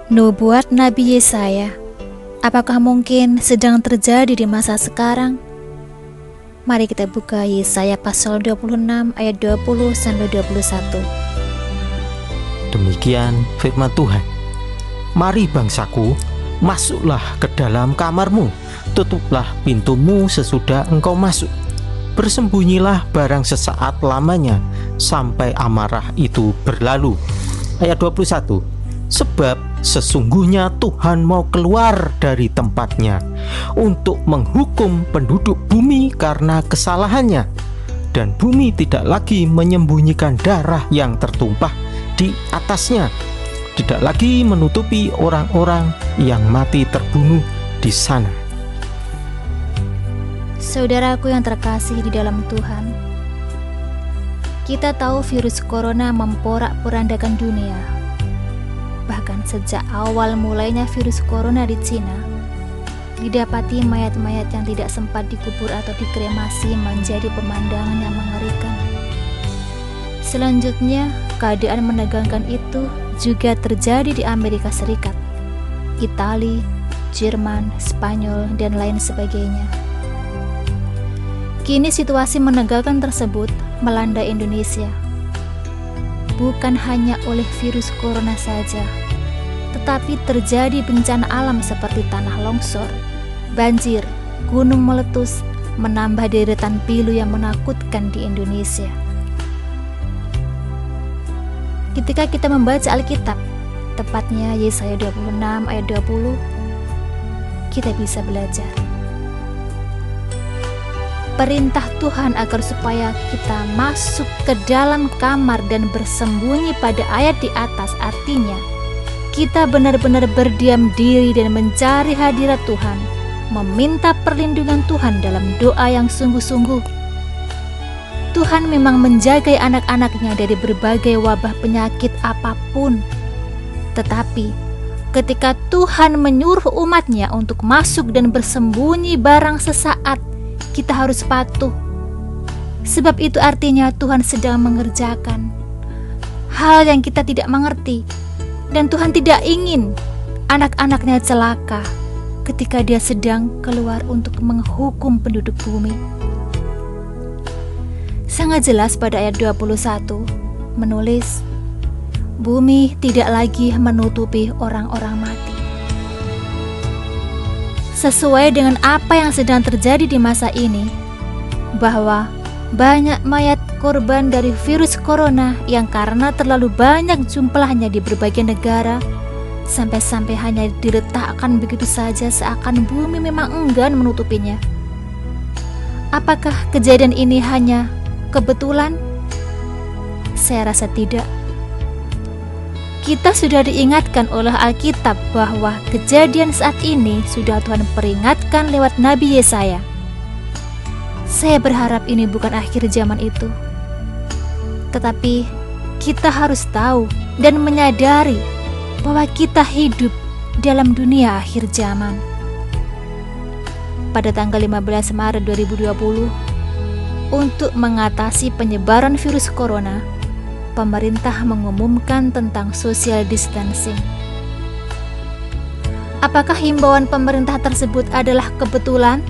Nubuat Nabi Yesaya, apakah mungkin sedang terjadi di masa sekarang? Mari kita buka Yesaya pasal 26 ayat 20-21. Demikian firman Tuhan. Mari bangsaku, masuklah ke dalam kamarmu, tutuplah pintumu sesudah engkau masuk. Bersembunyilah barang sesaat lamanya, sampai amarah itu berlalu. Ayat 21. Sebab sesungguhnya Tuhan mau keluar dari tempatnya untuk menghukum penduduk bumi karena kesalahannya, dan bumi tidak lagi menyembunyikan darah yang tertumpah di atasnya, tidak lagi menutupi orang-orang yang mati terbunuh di sana. Saudaraku yang terkasih di dalam Tuhan, kita tahu virus corona memporak-porandakan dunia. Bahkan sejak awal mulainya virus corona di Cina, didapati mayat-mayat yang tidak sempat dikubur atau dikremasi menjadi pemandangan yang mengerikan. Selanjutnya, keadaan menegangkan itu juga terjadi di Amerika Serikat, Italia, Jerman, Spanyol, dan lain sebagainya. Kini situasi menegangkan tersebut melanda Indonesia. Bukan hanya oleh virus corona saja, tetapi terjadi bencana alam seperti tanah longsor, banjir, gunung meletus, menambah deretan pilu yang menakutkan di Indonesia. Ketika kita membaca Alkitab, tepatnya Yesaya 26 ayat 20, kita bisa belajar perintah Tuhan agar supaya kita masuk ke dalam kamar dan bersembunyi pada ayat di atas, artinya kita benar-benar berdiam diri dan mencari hadirat Tuhan, meminta perlindungan Tuhan dalam doa yang sungguh-sungguh. Tuhan memang menjaga anak-anaknya dari berbagai wabah penyakit apapun. Tetapi ketika Tuhan menyuruh umatnya untuk masuk dan bersembunyi barang sesaat, kita harus patuh. Sebab itu artinya Tuhan sedang mengerjakan hal yang kita tidak mengerti. Dan Tuhan tidak ingin anak-anaknya celaka ketika dia sedang keluar untuk menghukum penduduk bumi. Sangat jelas pada ayat 21 menulis, bumi tidak lagi menutupi orang-orang mati. Sesuai dengan apa yang sedang terjadi di masa ini, bahwa banyak mayat korban dari virus corona yang karena terlalu banyak jumlahnya di berbagai negara, sampai-sampai hanya diletakkan begitu saja seakan bumi memang enggan menutupinya. Apakah kejadian ini hanya kebetulan? Saya rasa tidak. Kita sudah diingatkan oleh Alkitab bahwa kejadian saat ini sudah Tuhan peringatkan lewat Nabi Yesaya. Saya berharap ini bukan akhir zaman itu. Tetapi kita harus tahu dan menyadari bahwa kita hidup dalam dunia akhir zaman. Pada tanggal 15 Maret 2020, untuk mengatasi penyebaran virus corona, pemerintah mengumumkan tentang social distancing. Apakah himbauan pemerintah tersebut adalah kebetulan?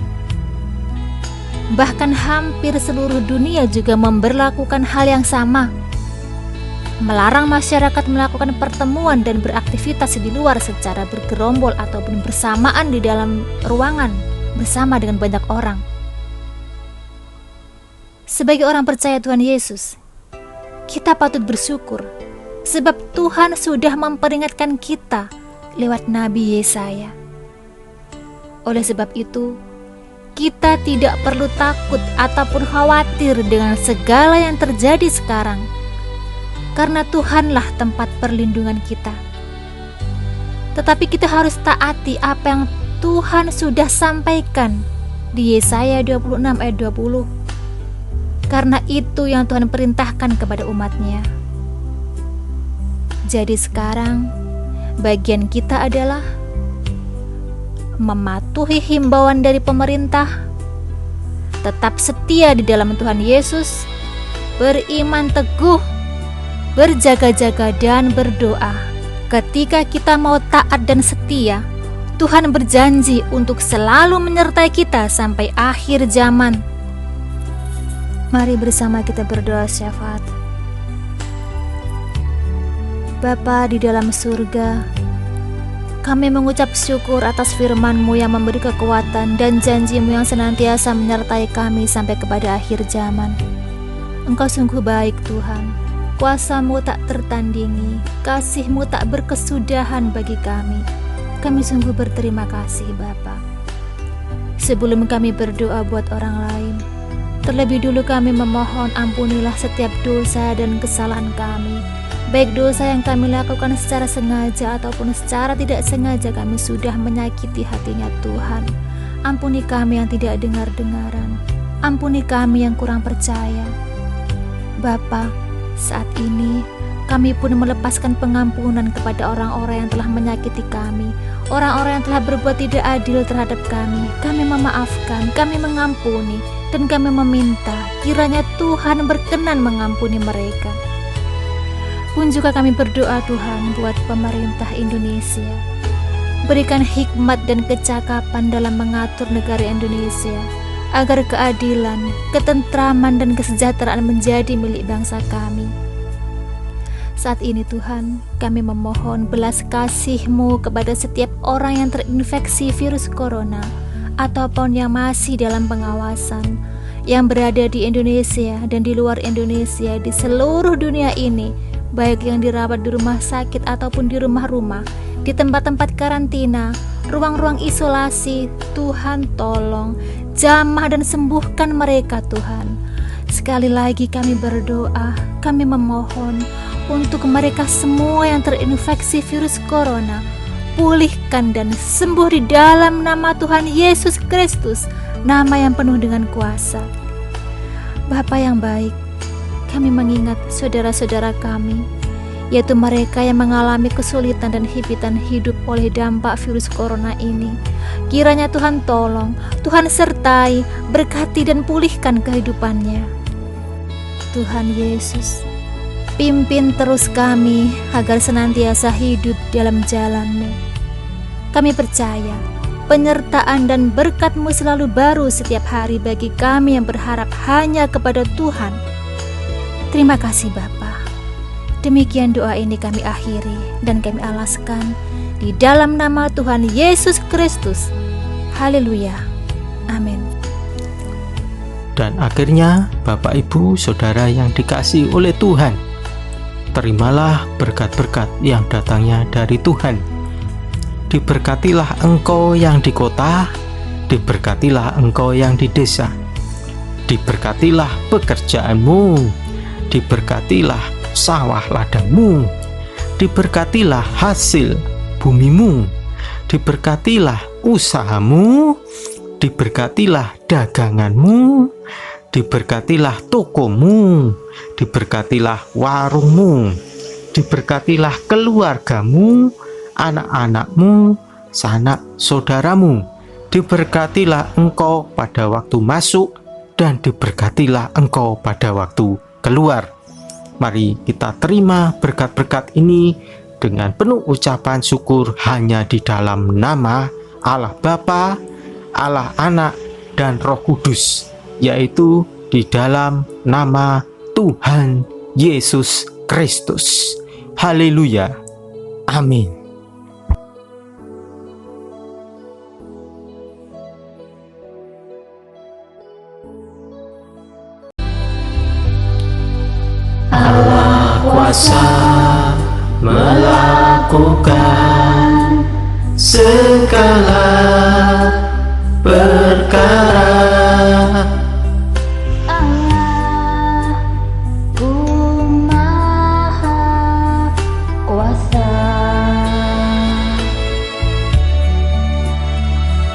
Bahkan hampir seluruh dunia juga memberlakukan hal yang sama, melarang masyarakat melakukan pertemuan dan beraktivitas di luar secara bergerombol ataupun bersamaan di dalam ruangan bersama dengan banyak orang. Sebagai orang percaya Tuhan Yesus, kita patut bersyukur sebab Tuhan sudah memperingatkan kita lewat Nabi Yesaya. Oleh sebab itu, kita tidak perlu takut ataupun khawatir dengan segala yang terjadi sekarang, karena Tuhanlah tempat perlindungan kita. Tetapi kita harus taati apa yang Tuhan sudah sampaikan di Yesaya 26 ayat 20. Karena itu yang Tuhan perintahkan kepada umatnya. Jadi sekarang bagian kita adalah mematuhi himbauan dari pemerintah, tetap setia di dalam Tuhan Yesus, beriman teguh, berjaga-jaga dan berdoa, Ketika kita mau taat dan setia, Tuhan berjanji untuk selalu menyertai kita sampai akhir zaman. Mari bersama kita berdoa syafaat. Bapa di dalam surga, kami mengucap syukur atas firman-Mu yang memberi kekuatan dan janji-Mu yang senantiasa menyertai kami sampai kepada akhir zaman. Engkau sungguh baik Tuhan, kuasa-Mu tak tertandingi, kasih-Mu tak berkesudahan bagi kami. Kami sungguh berterima kasih Bapa. Sebelum kami berdoa buat orang lain, terlebih dulu kami memohon ampunilah setiap dosa dan kesalahan kami. Baik dosa yang kami lakukan secara sengaja ataupun secara tidak sengaja kami sudah menyakiti hatinya Tuhan. Ampuni kami yang tidak dengar-dengaran. Ampuni kami yang kurang percaya. Bapa, saat ini kami pun melepaskan pengampunan kepada orang-orang yang telah menyakiti kami, orang-orang yang telah berbuat tidak adil terhadap kami. Kami memaafkan, kami mengampuni, dan kami meminta kiranya Tuhan berkenan mengampuni mereka. Pun juga kami berdoa Tuhan buat pemerintah Indonesia. Berikan hikmat dan kecakapan dalam mengatur negara Indonesia, agar keadilan, ketentraman, dan kesejahteraan menjadi milik bangsa kami. Saat ini Tuhan, kami memohon belas kasih-Mu kepada setiap orang yang terinfeksi virus corona ataupun yang masih dalam pengawasan, yang berada di Indonesia dan di luar Indonesia, di seluruh dunia ini, baik yang dirawat di rumah sakit ataupun di rumah-rumah, di tempat-tempat karantina, ruang-ruang isolasi. Tuhan tolong, jamah dan sembuhkan mereka Tuhan. Sekali lagi kami berdoa, kami memohon untuk mereka semua yang terinfeksi virus corona, pulihkan dan sembuh di dalam nama Tuhan Yesus Kristus, nama yang penuh dengan kuasa. Bapa yang baik, kami mengingat saudara-saudara kami, yaitu mereka yang mengalami kesulitan dan himpitan hidup oleh dampak virus corona ini. Kiranya Tuhan tolong, Tuhan sertai, berkati dan pulihkan kehidupannya. Tuhan Yesus, pimpin terus kami agar senantiasa hidup dalam jalan-Mu. Kami percaya penyertaan dan berkat-Mu selalu baru setiap hari bagi kami yang berharap hanya kepada Tuhan. Terima kasih Bapa. Demikian doa ini kami akhiri dan kami alaskan di dalam nama Tuhan Yesus Kristus. Haleluya. Amin. Dan akhirnya Bapak Ibu Saudara yang dikasihi oleh Tuhan, terimalah berkat-berkat yang datangnya dari Tuhan. Diberkatilah engkau yang di kota, diberkatilah engkau yang di desa, diberkatilah pekerjaanmu, diberkatilah sawah ladangmu, diberkatilah hasil bumimu, diberkatilah usahamu, diberkatilah daganganmu, diberkatilah tokomu, diberkatilah warungmu, diberkatilah keluargamu, anak-anakmu, sanak saudaramu, diberkatilah engkau pada waktu masuk dan diberkatilah engkau pada waktu keluar. Mari kita terima berkat-berkat ini dengan penuh ucapan syukur hanya di dalam nama Allah Bapa, Allah Anak, dan Roh Kudus, yaitu di dalam nama Tuhan Yesus Kristus. Haleluya. Amin. Allah kuasa melakukan segala perkara. Allahku maha kuasa.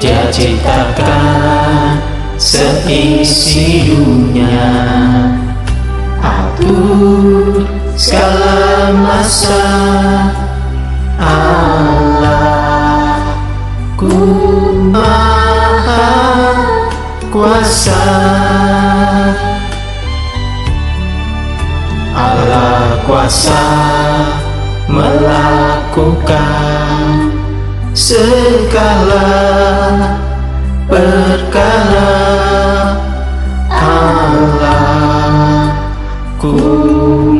Dia ciptakan seisi dunia, atur segala masa. Allahku maha kuasa. Allah kuasa melakukan melakukan segala perkara. Allahku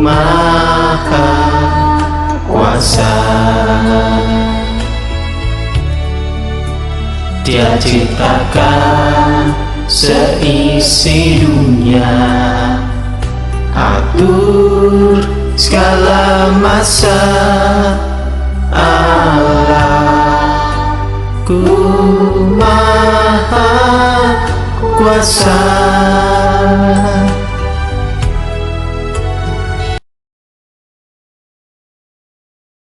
Maha Kuasa. Dia ciptakan seisi dunia, atur segala masa. Allahku Maha Kuasa.